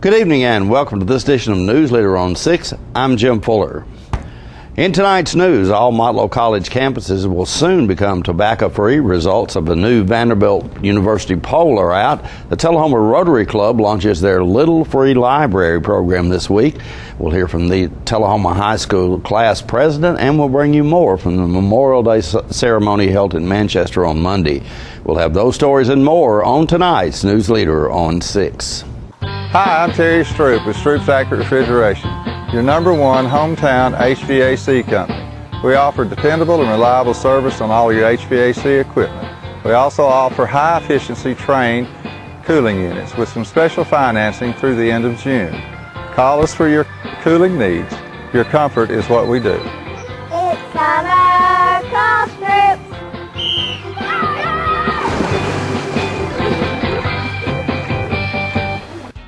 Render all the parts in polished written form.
Good evening and welcome to this edition of Newsleader on 6. I'm Jim Fuller. In tonight's news, all Motlow College campuses will soon become tobacco-free. Results of the new Vanderbilt University poll are out. The Tullahoma Rotary Club launches their Little Free Library program this week. We'll hear from the Tullahoma High School class president, and we'll bring you more from the Memorial Day ceremony held in Manchester on Monday. We'll have those stories and more on tonight's Newsleader on 6. Hi, I'm Terry Stroop with Stroop's Accurate Refrigeration, your #1 hometown HVAC company. We offer dependable and reliable service on all your HVAC equipment. We also offer high-efficiency trained cooling units with some special financing through the end of June. Call us for your cooling needs. Your comfort is what we do. It's summer, call Stroop.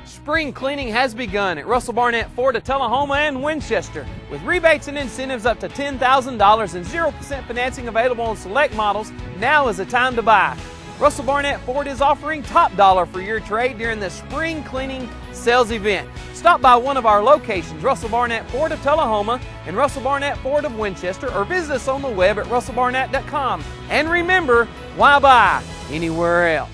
Spring cleaning has begun at Russell Barnett Ford of Tullahoma and Winchester. With rebates and incentives up to $10,000 and 0% financing available on select models, now is the time to buy. Russell Barnett Ford is offering top dollar for your trade during the spring cleaning sales event. Stop by one of our locations, Russell Barnett Ford of Tullahoma and Russell Barnett Ford of Winchester, or visit us on the web at russellbarnett.com. And remember, why buy anywhere else?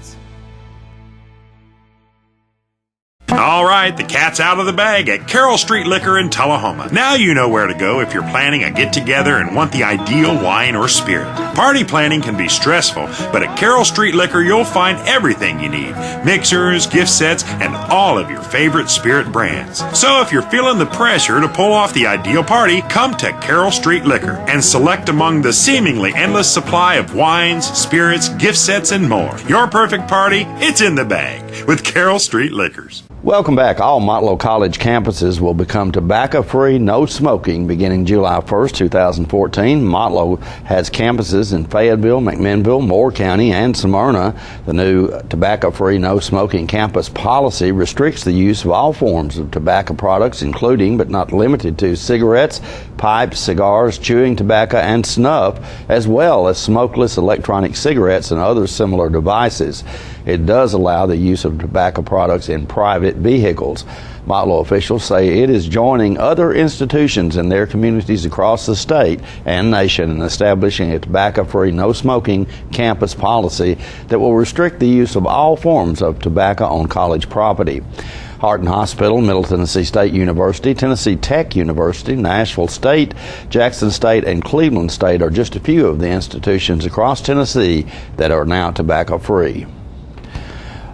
All right, the cat's out of the bag at Carroll Street Liquor in Tullahoma. Now you know where to go if you're planning a get-together and want the ideal wine or spirit. Party planning can be stressful, but at Carroll Street Liquor you'll find everything you need. Mixers, gift sets, and all of your favorite spirit brands. So if you're feeling the pressure to pull off the ideal party, come to Carroll Street Liquor and select among the seemingly endless supply of wines, spirits, gift sets, and more. Your perfect party, it's in the bag with Carroll Street Liquors. Welcome back. All Motlow College campuses will become tobacco-free, no smoking, beginning July 1st, 2014. Motlow has campuses in Fayetteville, McMinnville, Moore County, and Smyrna. The new tobacco-free, no smoking campus policy restricts the use of all forms of tobacco products, including but not limited to cigarettes, pipes, cigars, chewing tobacco, and snuff, as well as smokeless electronic cigarettes and other similar devices. It does allow the use of tobacco products in private vehicles. Motlow officials say it is joining other institutions in their communities across the state and nation in establishing a tobacco-free, no-smoking campus policy that will restrict the use of all forms of tobacco on college property. Hardin Hospital, Middle Tennessee State University, Tennessee Tech University, Nashville State, Jackson State, and Cleveland State are just a few of the institutions across Tennessee that are now tobacco-free.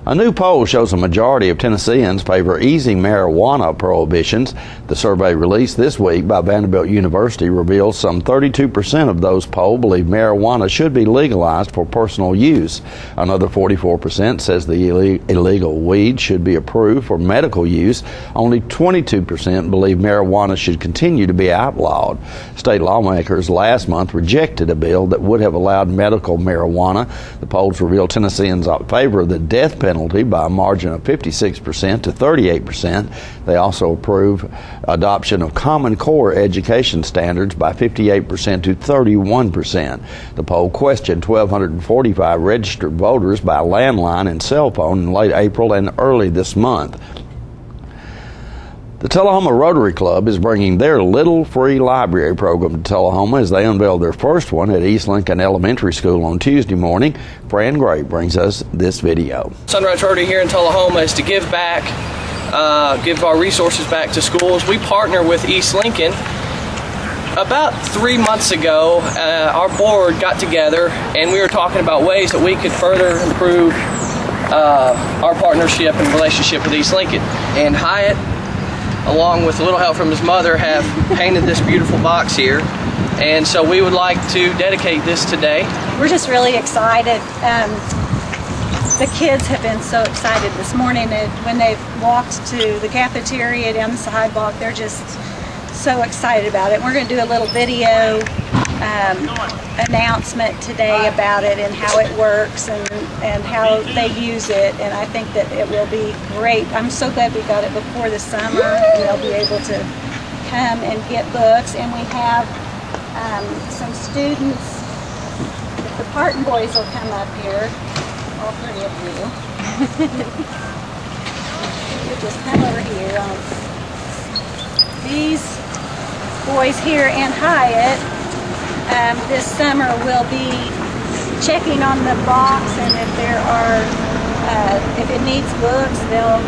A new poll shows a majority of Tennesseans favor easing marijuana prohibitions. The survey released this week by Vanderbilt University reveals some 32% of those polled believe marijuana should be legalized for personal use. Another 44% says the illegal weed should be approved for medical use. Only 22% believe marijuana should continue to be outlawed. State lawmakers last month rejected a bill that would have allowed medical marijuana. The polls reveal Tennesseans favor the death penalty by a margin of 56% to 38%. They also approve adoption of Common Core education standards by 58% to 31%. The poll questioned 1,245 registered voters by landline and cell phone in late April and early this month. The Tullahoma Rotary Club is bringing their Little Free Library program to Tullahoma as they unveil their first one at East Lincoln Elementary School on Tuesday morning. Fran Gray brings us this video. Sunrise Rotary here in Tullahoma is to give back, give our resources back to schools. We partner with East Lincoln. About 3 months ago, our board got together and we were talking about ways that we could further improve our partnership and relationship with East Lincoln. And Hyatt, along with a little help from his mother, have painted this beautiful box here, and so we would like to dedicate this today. We're just really excited. The kids have been so excited this morning when they've walked to the cafeteria down the sidewalk. They're just so excited about it. We're going to do a little video announcement today about it and how it works and how they use it, and I think that it will be great. I'm so glad we got it before the summer, and they'll be able to come and get books. And we have some students. The Parton boys will come up here, all three of you. just come over here. These boys here in Hyatt this summer will be checking on the box, and if there are, if it needs books, they'll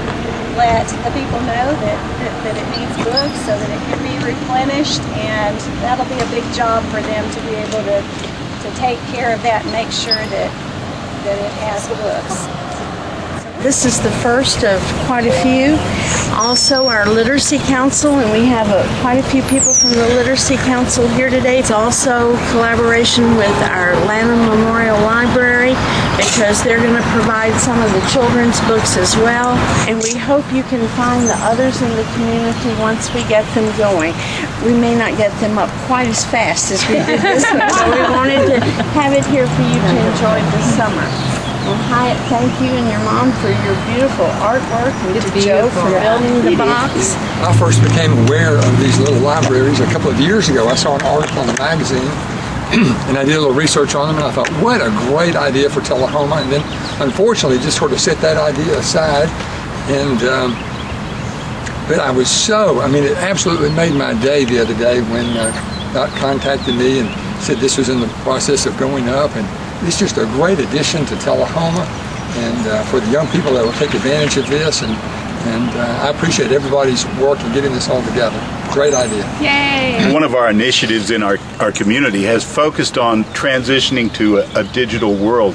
let the people know that it needs books so that it can be replenished, and that'll be a big job for them to be able to take care of that and make sure that it has books. This is the first of quite a few. Also our Literacy Council, and we have quite a few people from the Literacy Council here today. It's also collaboration with our Lanham Memorial Library, because they're going to provide some of the children's books as well. And we hope you can find the others in the community once we get them going. We may not get them up quite as fast as we did this one, so we wanted to have it here for you to enjoy this summer. And Hyatt, thank you and your mom for your beautiful artwork, and to Joe for building the box. I first became aware of these little libraries a couple of years ago. I saw an article in the magazine and I did a little research on them, and I thought, what a great idea for Tullahoma. And then unfortunately just sort of set that idea aside. And but I was it absolutely made my day the other day when Doc contacted me and said this was in the process of going up, and it's just a great addition to Tullahoma, and for the young people that will take advantage of this, and I appreciate everybody's work in getting this all together. Great idea. Yay! One of our initiatives in our community has focused on transitioning to a digital world,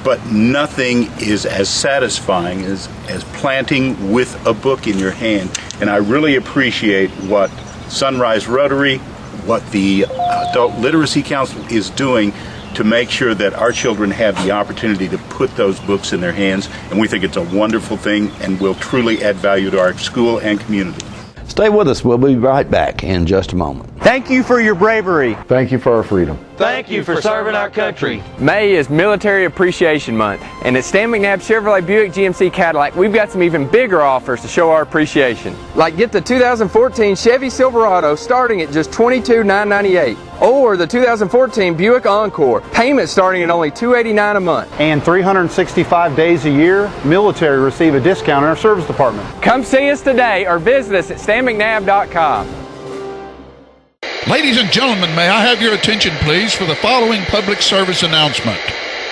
but nothing is as satisfying as planting with a book in your hand. And I really appreciate what Sunrise Rotary, what the Adult Literacy Council is doing to make sure that our children have the opportunity to put those books in their hands. And we think it's a wonderful thing and will truly add value to our school and community. Stay with us. We'll be right back in just a moment. Thank you for your bravery. Thank you for our freedom. Thank you for serving our country. May is Military Appreciation Month, and at Stan McNabb Chevrolet Buick GMC Cadillac, we've got some even bigger offers to show our appreciation. Like get the 2014 Chevy Silverado starting at just $22,998, or the 2014 Buick Encore, payment starting at only $289 a month. And 365 days a year, military receive a discount in our service department. Come see us today or visit us at stanmcnabb.com. Ladies and gentlemen, may I have your attention, please, for the following public service announcement.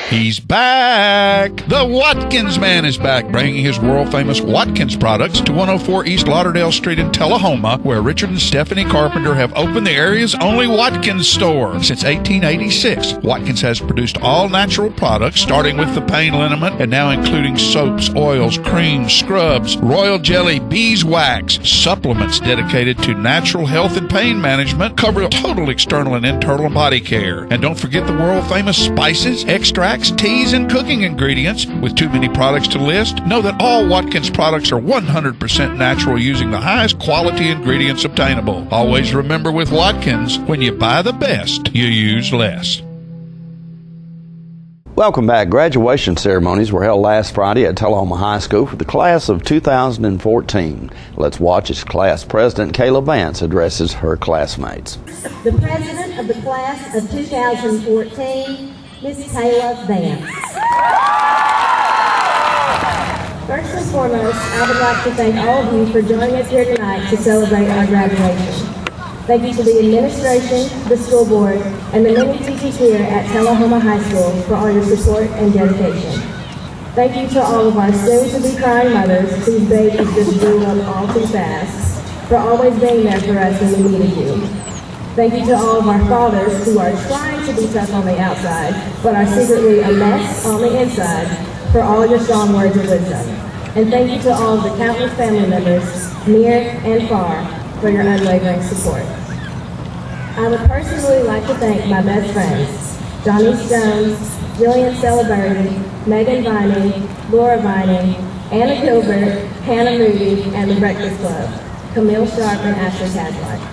He's back! The Watkins Man is back, bringing his world-famous Watkins products to 104 East Lauderdale Street in Tullahoma, where Richard and Stephanie Carpenter have opened the area's only Watkins store. Since 1886, Watkins has produced all-natural products, starting with the pain liniment and now including soaps, oils, creams, scrubs, royal jelly, beeswax, supplements dedicated to natural health and pain management, cover total external and internal body care. And don't forget the world-famous spices, extracts, teas, and cooking ingredients. With too many products to list, know that all Watkins products are 100% natural, using the highest quality ingredients obtainable. Always remember, with Watkins, when you buy the best, you use less. Welcome back. Graduation ceremonies were held last Friday at Tullahoma High School for the class of 2014. Let's watch as class president Kayla Vance addresses her classmates. The president of the class of 2014, Ms. Kayla Vance. First and foremost, I would like to thank all of you for joining us here tonight to celebrate our graduation. Thank you to the administration, the school board, and the many teachers here at Tullahoma High School for all your support and dedication. Thank you to all of our soon-to-be crying mothers whose babies just grew up all too fast, for always being there for us when we needed you. Thank you to all of our fathers who are trying to be tough on the outside, but are secretly a mess on the inside, for all your strong words of wisdom. And thank you to all of the countless family members, near and far, for your unwavering support. I would personally like to thank my best friends, Johnny Jones, Jillian Celebrity, Megan Vining, Laura Vining, Anna Gilbert, Hannah Moody, and the Breakfast Club, Camille Sharp and Ashley Caslight.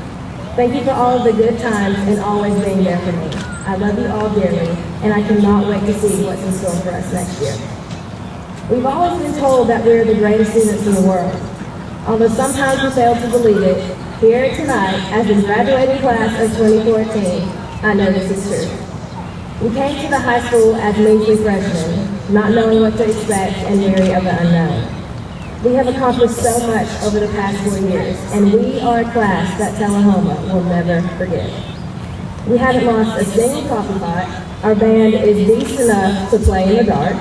Thank you for all of the good times and always being there for me. I love you all dearly, and I cannot wait to see what's in store for us next year. We've always been told that we're the greatest students in the world. Although sometimes we fail to believe it, here tonight, as the graduating class of 2014, I know this is true. We came to the high school as measly freshmen, not knowing what to expect and weary of the unknown. We have accomplished so much over the past 4 years, and we are a class that Tullahoma will never forget. We haven't lost a single coffee pot. Our band is decent enough to play in the dark.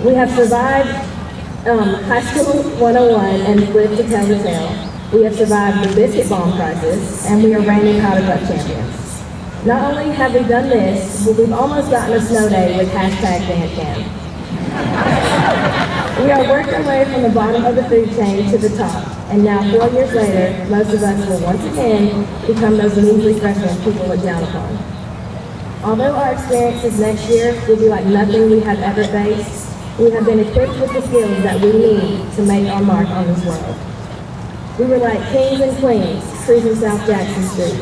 We have survived High School 101 and flipped to tell the tale. We have survived the biscuit bomb crisis, and we are reigning powder puff champions. Not only have we done this, but we've almost gotten a snow day with #BandCamp. We are working our way from the bottom of the food chain to the top, and now 4 years later, most of us will once again become those measly freshmen people look down upon. Although our experiences next year will be like nothing we have ever faced, we have been equipped with the skills that we need to make our mark on this world. We were like kings and queens cruising South Jackson Street,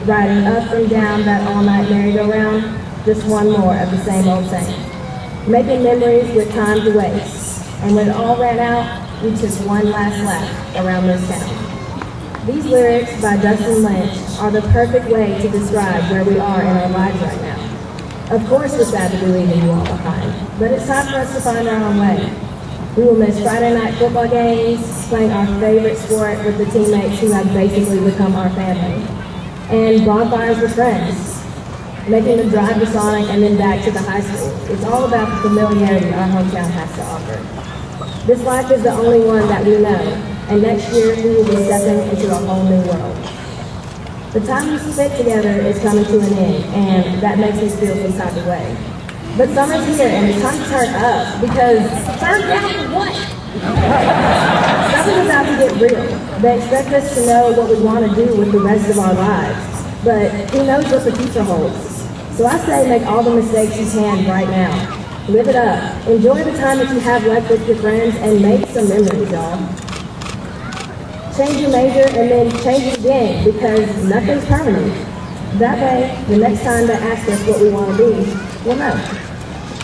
riding up and down that all-night merry-go-round, just one more of the same old thing. Making memories with time to waste. And when it all ran out, we took one last lap around this town. These lyrics by Dustin Lynch are the perfect way to describe where we are in our lives right now. Of course we're sad to be leaving you all behind, but it's time for us to find our own way. We will miss Friday night football games, playing our favorite sport with the teammates who have basically become our family, and bonfires with friends, making the drive to Sonic and then back to the high school. It's all about the familiarity our hometown has to offer. This life is the only one that we know, and next year we will be stepping into a whole new world. The time we spent together is coming to an end, and that makes us feel some type of way. But summer's here, and it's time to turn up, because turn down for what? Something's about to get real. They expect us to know what we want to do with the rest of our lives, but who knows what the future holds. So I say make all the mistakes you can right now. Live it up. Enjoy the time that you have left with your friends and make some memories, y'all. Change your major and then change it again, because nothing's permanent. That way, the next time they ask us what we want to be, we'll know.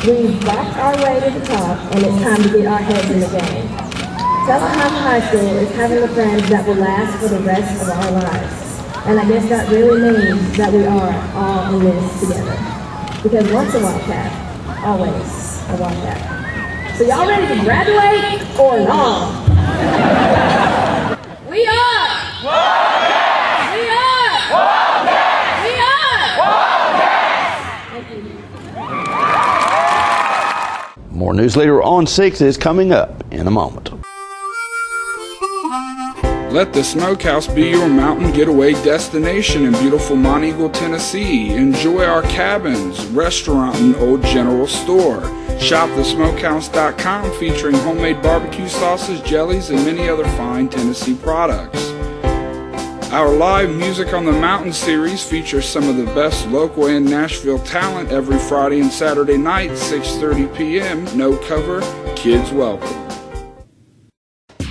We've walked our way to the top, and it's time to get our heads in the game. Tullahoma High School is having the friends that will last for the rest of our lives. And I guess that really means that we are all in this together. Because once a Wildcat, always a Wildcat. So y'all ready to graduate or not? We are! Wildcats! We are! Wildcats! We are! Wildcats! More Newsleader on 6 is coming up in a moment. Let the Smokehouse be your mountain getaway destination in beautiful Monteagle, Tennessee. Enjoy our cabins, restaurant, and old general store. Shop thesmokehouse.com featuring homemade barbecue sauces, jellies, and many other fine Tennessee products. Our live Music on the Mountain series features some of the best local and Nashville talent every Friday and Saturday night, 6:30 p.m. No cover, kids welcome.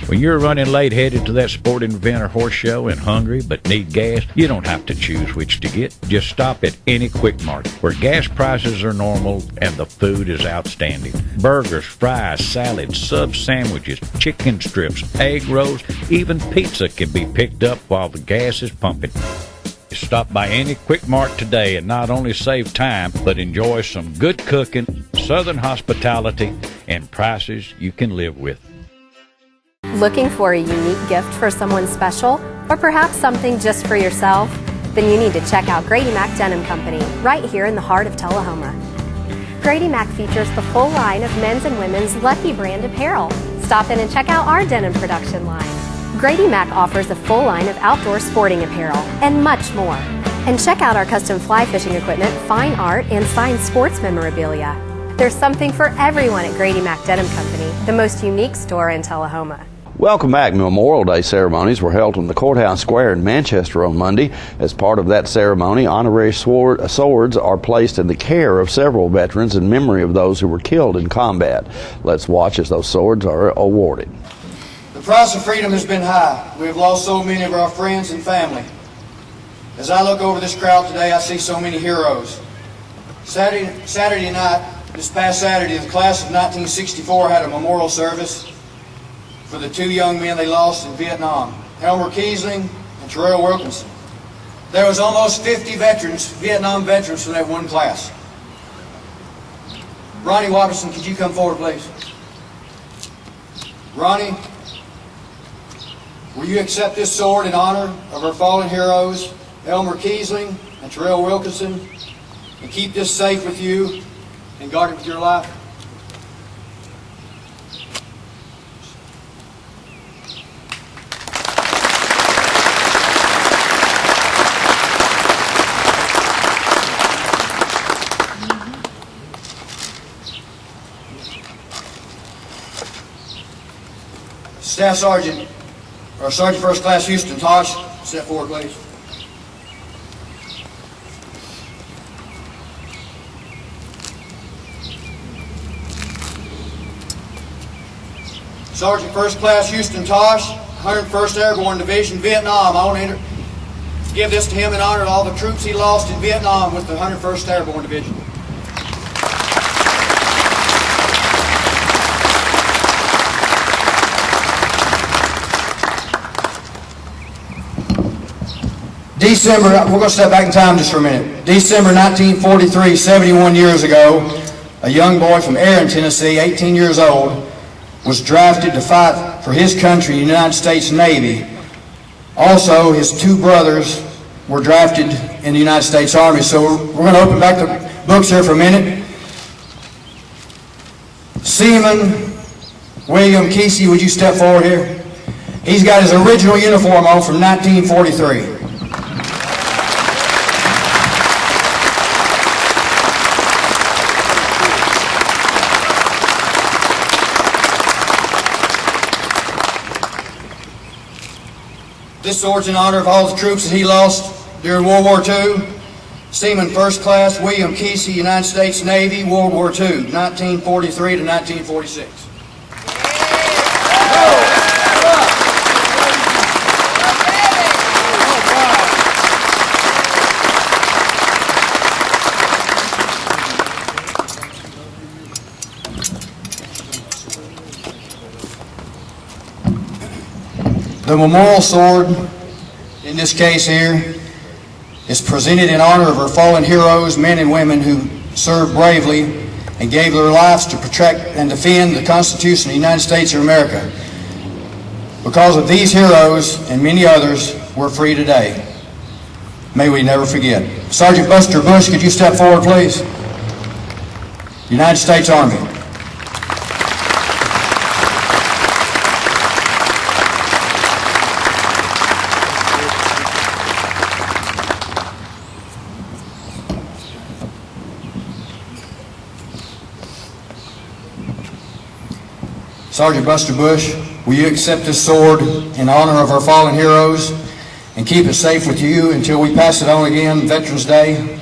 When you're running late headed to that sporting event or horse show and hungry but need gas, you don't have to choose which to get. Just stop at any Quick Mart, where gas prices are normal and the food is outstanding. Burgers, fries, salads, sub sandwiches, chicken strips, egg rolls, even pizza can be picked up while the gas is pumping. Stop by any Quick Mart today and not only save time, but enjoy some good cooking, southern hospitality, and prices you can live with. Looking for a unique gift for someone special, or perhaps something just for yourself? Then you need to check out Grady Mac Denim Company, right here in the heart of Tullahoma. Grady Mac features the full line of men's and women's Lucky brand apparel. Stop in and check out our denim production line. Grady Mac offers a full line of outdoor sporting apparel and much more. And check out our custom fly fishing equipment, fine art, and signed sports memorabilia. There's something for everyone at Grady Mac Denim Company, the most unique store in Tullahoma. Welcome back. Memorial Day ceremonies were held in the Courthouse Square in Manchester on Monday. As part of that ceremony, honorary swords are placed in the care of several veterans in memory of those who were killed in combat. Let's watch as those swords are awarded. The price of freedom has been high. We have lost so many of our friends and family. As I look over this crowd today, I see so many heroes. Saturday night, this past Saturday, the class of 1964 had a memorial service for the two young men they lost in Vietnam, Elmer Kiesling and Terrell Wilkinson. There was almost 50 veterans, Vietnam veterans, from that one class. Ronnie Watterson, could you come forward, please? Ronnie will you accept this sword in honor of our fallen heroes, Elmer Kiesling and Terrell Wilkinson, and keep this safe with you and guard it with your life? Staff Sergeant, or Sergeant First Class Houston Tosh, step forward, please. Sergeant First Class Houston Tosh, 101st Airborne Division, Vietnam. I want to give this to him in honor of all the troops he lost in Vietnam with the 101st Airborne Division. December, we're going to step back in time just for a minute. December 1943, 71 years ago, a young boy from Aaron, Tennessee, 18 years old, was drafted to fight for his country in the United States Navy. Also, his two brothers were drafted in the United States Army. So we're going to open back the books here for a minute. Seaman William Kesey, would you step forward here? He's got his original uniform on from 1943. This sword's in honor of all the troops that he lost during World War II. Seaman First Class William Kesey, United States Navy, World War II, 1943 to 1946. The memorial sword, in this case here, is presented in honor of our fallen heroes, men and women who served bravely and gave their lives to protect and defend the Constitution of the United States of America. Because of these heroes and many others, we're free today. May we never forget. Sergeant Buster Bush, could you step forward, please? United States Army. Sergeant Buster Bush, will you accept this sword in honor of our fallen heroes and keep it safe with you until we pass it on again Veterans Day?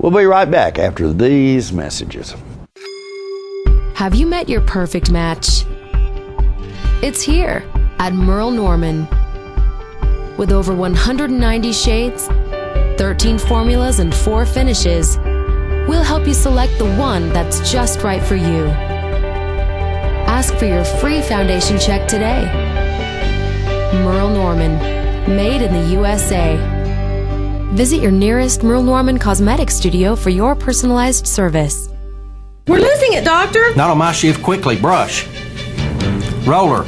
We'll be right back after these messages. Have you met your perfect match? It's here at Merle Norman. With over 190 shades, 13 formulas, and 4 finishes, we'll help you select the one that's just right for you. Ask for your free foundation check today. Merle Norman, made in the USA. Visit your nearest Merle Norman Cosmetics studio for your personalized service. We're losing it, Doctor. Not on my shift. Quickly, brush. Roller.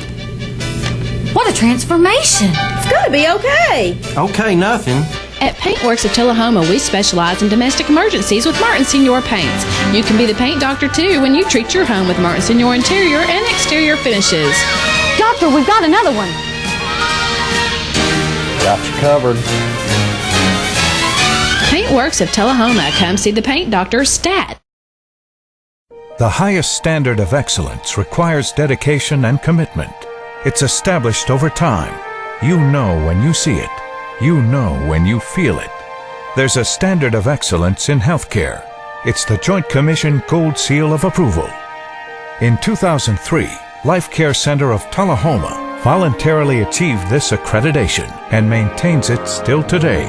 What a transformation. It's gonna be okay. Okay, nothing. At Paintworks of Tullahoma, we specialize in domestic emergencies with Martin Senior Paints. You can be the paint doctor too when you treat your home with Martin Senior interior and exterior finishes. Doctor, we've got another one. Got you covered. Paintworks of Tullahoma. Come see the paint doctor, Stat. The highest standard of excellence requires dedication and commitment. It's established over time. You know when you see it. You know when you feel it. There's a standard of excellence in healthcare. It's the Joint Commission Gold Seal of Approval. In 2003, Life Care Center of Tullahoma voluntarily achieved this accreditation and maintains it still today.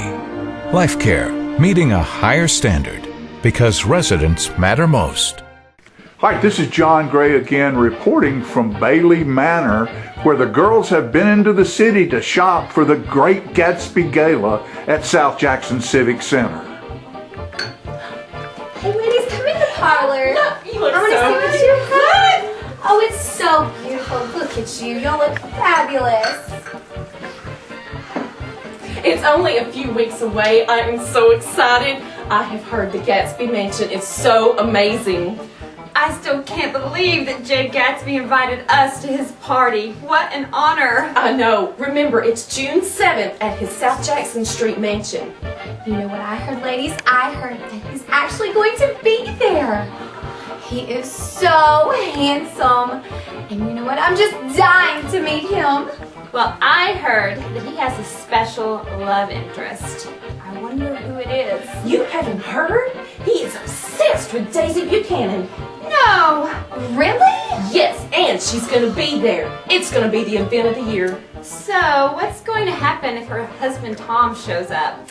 Life Care, meeting a higher standard because residents matter most. Hi, this is John Gray again, reporting from Bailey Manor, where the girls have been into the city to shop for the Great Gatsby Gala at South Jackson Civic Center. Hey ladies, come in the parlor. Look, you look I want to so see what you have. Oh, it's so beautiful. Look at you. You'll look fabulous. It's only a few weeks away. I am so excited. I have heard the Gatsby Mansion is so amazing. I still can't believe that Jay Gatsby invited us to his party. What an honor. I know. Remember, it's June 7th at his South Jackson Street mansion. You know what I heard, ladies? I heard that he's actually going to be there. He is so handsome. And you know what? I'm just dying to meet him. Well, I heard that he has a special love interest. I wonder who it is. You haven't heard? He is obsessed with Daisy Buchanan. No, really? Yes, and she's going to be there. It's going to be the event of the year. So, what's going to happen if her husband Tom shows up?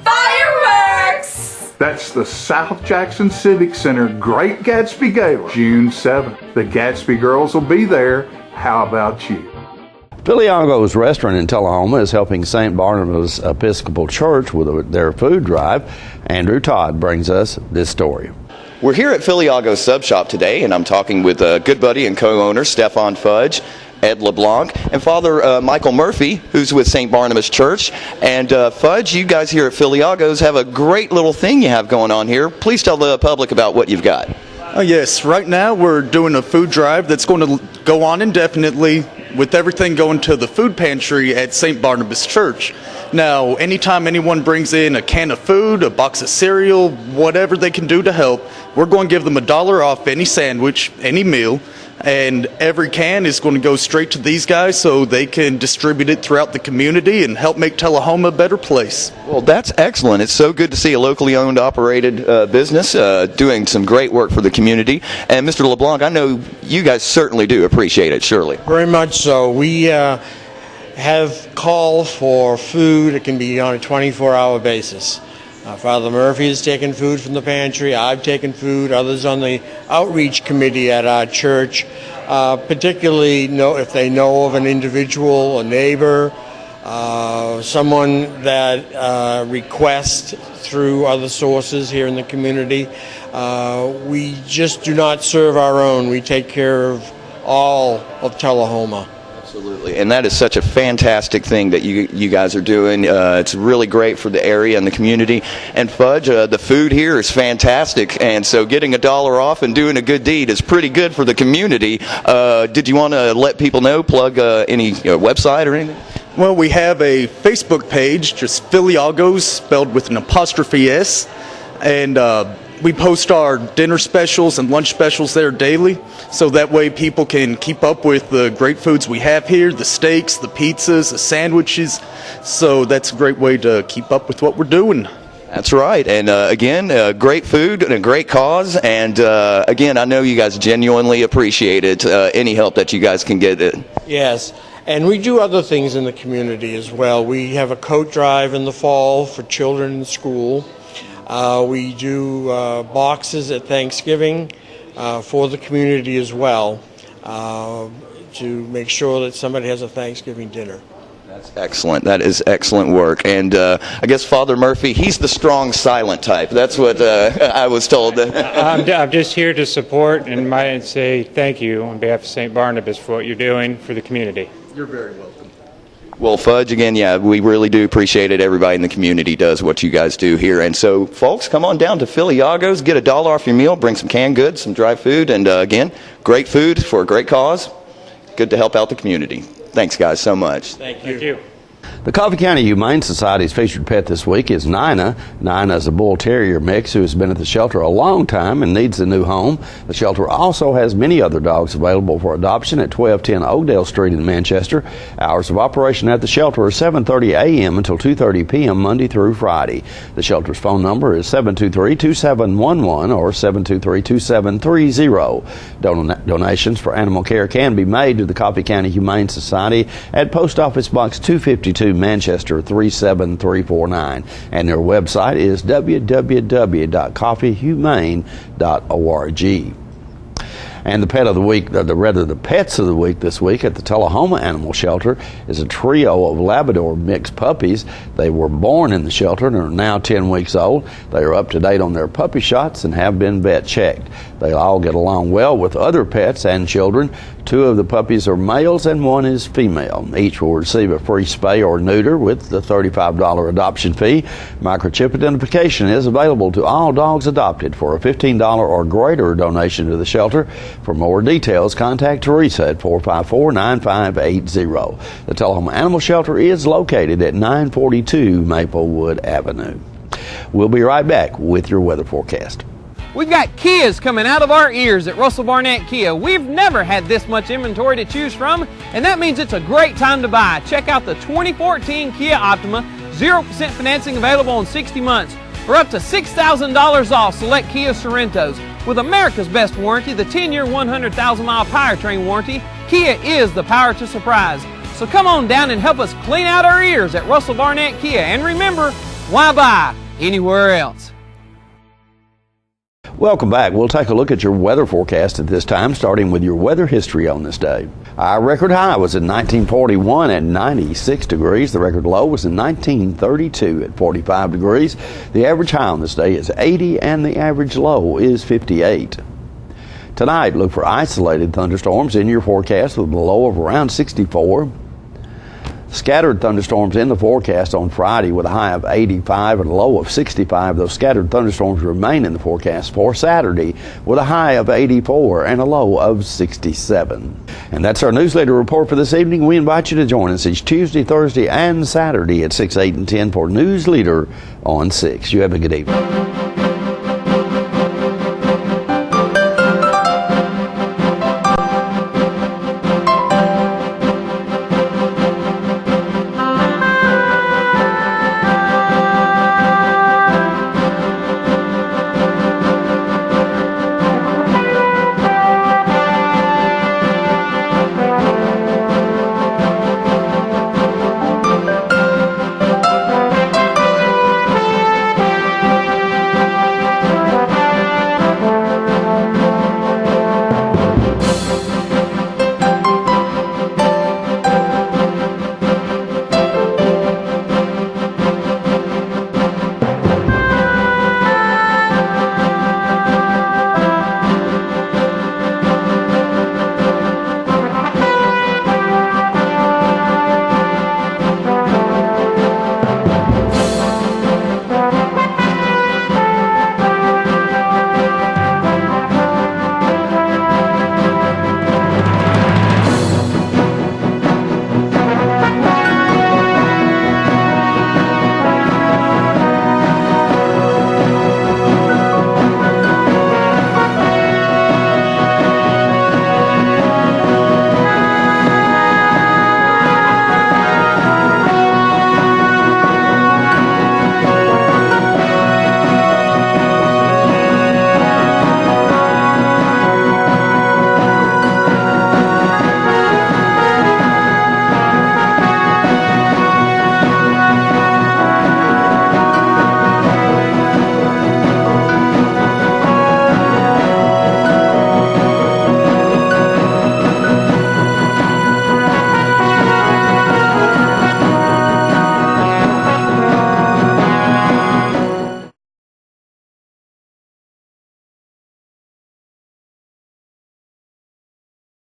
Fireworks! That's the South Jackson Civic Center Great Gatsby Gala, June 7th. The Gatsby girls will be there. How about you? Filiago's restaurant in Tullahoma is helping St. Barnabas Episcopal Church with their food drive. Andrew Todd brings us this story. We're here at Filiago's Sub Shop today, and I'm talking with a good buddy and co-owner, Stefan Fudge, Ed LeBlanc, and Father Michael Murphy, who's with St. Barnabas Church. And Fudge, you guys here at Filiago's have a great little thing you have going on here. Please tell the public about what you've got. Oh yes, right now we're doing a food drive that's going to go on indefinitely, with everything going to the food pantry at St. Barnabas Church. Now, anytime anyone brings in a can of food, a box of cereal, whatever they can do to help, we're going to give them $1 off any sandwich, any meal, and every can is going to go straight to these guys so they can distribute it throughout the community and help make Tullahoma a better place. Well, that's excellent. It's so good to see a locally owned, operated business doing some great work for the community. And Mr. LeBlanc, I know you guys certainly do appreciate it, surely. Very much so. We have calls for food. It can be on a 24-hour basis. Father Murphy has taken food from the pantry. I've taken food. Others on the outreach committee at our church, particularly if they know of an individual, a neighbor, someone that requests through other sources here in the community. We just do not serve our own. We take care of all of Tullahoma. Absolutely, and that is such a fantastic thing that you guys are doing. It's really great for the area and the community. And Fudge, the food here is fantastic, and so getting $1 off and doing a good deed is pretty good for the community. Did you want to let people know, plug any website or anything? Well, we have a Facebook page, just Filiago's, spelled with an apostrophe S, and we post our dinner specials and lunch specials there daily, so that way people can keep up with the great foods we have here, the steaks, the pizzas, the sandwiches. So that's a great way to keep up with what we're doing. That's right. And again, great food and a great cause. And again, I know you guys genuinely appreciate it. Any help that you guys can get it. Yes. And we do other things in the community as well. We have a coat drive in the fall for children in school. We do boxes at Thanksgiving for the community as well to make sure that somebody has a Thanksgiving dinner. That's excellent. That is excellent work. And I guess Father Murphy, he's the strong, silent type. That's what I was told. I'm just here to support and might say thank you on behalf of St. Barnabas for what you're doing for the community. You're very welcome. Well, Fudge, again, yeah, we really do appreciate it. Everybody in the community does what you guys do here. And so, folks, come on down to Philly-Yago's, get $1 off your meal, bring some canned goods, some dry food, and again, great food for a great cause. Good to help out the community. Thanks, guys, so much. Thank you. The Coffee County Humane Society's featured pet this week is Nina. Nina is a bull terrier mix who has been at the shelter a long time and needs a new home. The shelter also has many other dogs available for adoption at 1210 Oakdale Street in Manchester. Hours of operation at the shelter are 7:30 a.m. until 2:30 p.m. Monday through Friday. The shelter's phone number is 723-2711 or 723-2730. Donations for animal care can be made to the Coffee County Humane Society at Post Office Box 252, Manchester 37349, and their website is www.coffeehumane.org. And the pet of the week, the pets of the week this week at the Tullahoma Animal Shelter is a trio of Labrador mixed puppies. They were born in the shelter and are now 10 weeks old. They are up to date on their puppy shots and have been vet checked. They all get along well with other pets and children. 2 of the puppies are males and 1 is female. Each will receive a free spay or neuter with the $35 adoption fee. Microchip identification is available to all dogs adopted for a $15 or greater donation to the shelter. For more details, contact Teresa at 454-9580. The Tullahoma Animal Shelter is located at 942 Maplewood Avenue. We'll be right back with your weather forecast. We've got Kias coming out of our ears at Russell Barnett Kia. We've never had this much inventory to choose from, and that means it's a great time to buy. Check out the 2014 Kia Optima, 0% financing available in 60 months, or up to $6,000 off select Kia Sorrentos. With America's best warranty, the 10-year, 100,000-mile powertrain warranty, Kia is the power to surprise. So come on down and help us clean out our ears at Russell Barnett Kia. And remember, why buy anywhere else? Welcome back. We'll take a look at your weather forecast at this time, starting with your weather history on this day. Our record high was in 1941 at 96 degrees. The record low was in 1932 at 45 degrees. The average high on this day is 80 and the average low is 58. Tonight, look for isolated thunderstorms in your forecast with a low of around 64. Scattered thunderstorms in the forecast on Friday with a high of 85 and a low of 65. Those scattered thunderstorms remain in the forecast for Saturday with a high of 84 and a low of 67. And that's our newsletter report for this evening. We invite you to join us each Tuesday, Thursday, and Saturday at 6, 8, and 10 for Newsleader on 6. You have a good evening.